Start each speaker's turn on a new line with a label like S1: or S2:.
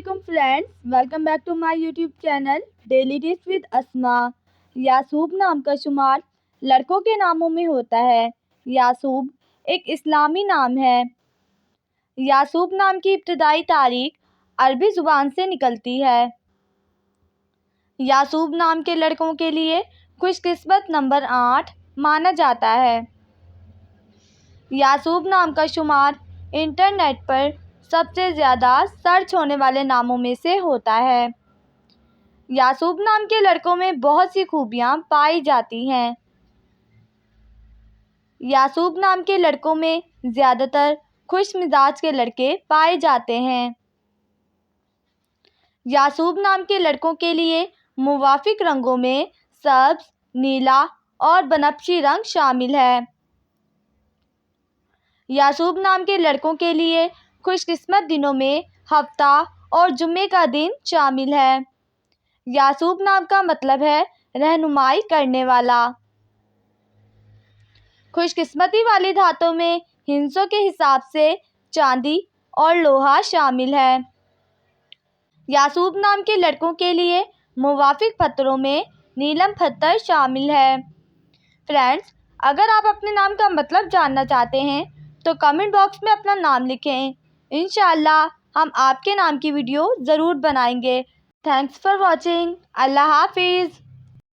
S1: علیکم friends, welcome back to my YouTube channel daily tips with Asma. Yaqoob نام کا شمار لڑکوں کے ناموں میں ہوتا ہے۔ یعقوب ایک اسلامی نام ہے۔ یعقوب نام کی ابتدائی تاریخ عربی زبان سے نکلتی ہے۔ یعقوب نام کے لڑکوں کے لیے خوش قسمت نمبر 8 مانا جاتا ہے۔ یعقوب نام کا شمار انٹرنیٹ پر سب سے زیادہ سرچ ہونے والے ناموں میں سے ہوتا ہے۔ یعقوب نام کے لڑکوں میں بہت سی خوبیاں پائی جاتی ہیں۔ یعقوب نام کے لڑکوں میں زیادہ تر خوش مزاج کے لڑکے پائے جاتے ہیں۔ یعقوب نام کے لڑکوں کے لیے موافق رنگوں میں سبز، نیلا اور بنفشی رنگ شامل ہے۔ یعقوب نام کے لڑکوں کے لیے خوش قسمت دنوں میں ہفتہ اور جمعے کا دن شامل ہے۔ یعقوب نام کا مطلب ہے رہنمائی کرنے والا۔ خوش قسمتی والی دھاتوں میں ہندسوں کے حساب سے چاندی اور لوہا شامل ہے۔ یعقوب نام کے لڑکوں کے لیے موافق پتھروں میں نیلم پتھر شامل ہے۔ فرینڈز، اگر آپ اپنے نام کا مطلب جاننا چاہتے ہیں تو کمنٹ باکس میں اپنا نام لکھیں۔ انشاءاللہ ہم آپ کے نام کی ویڈیو ضرور بنائیں گے۔ Thanks for watching. اللہ حافظ۔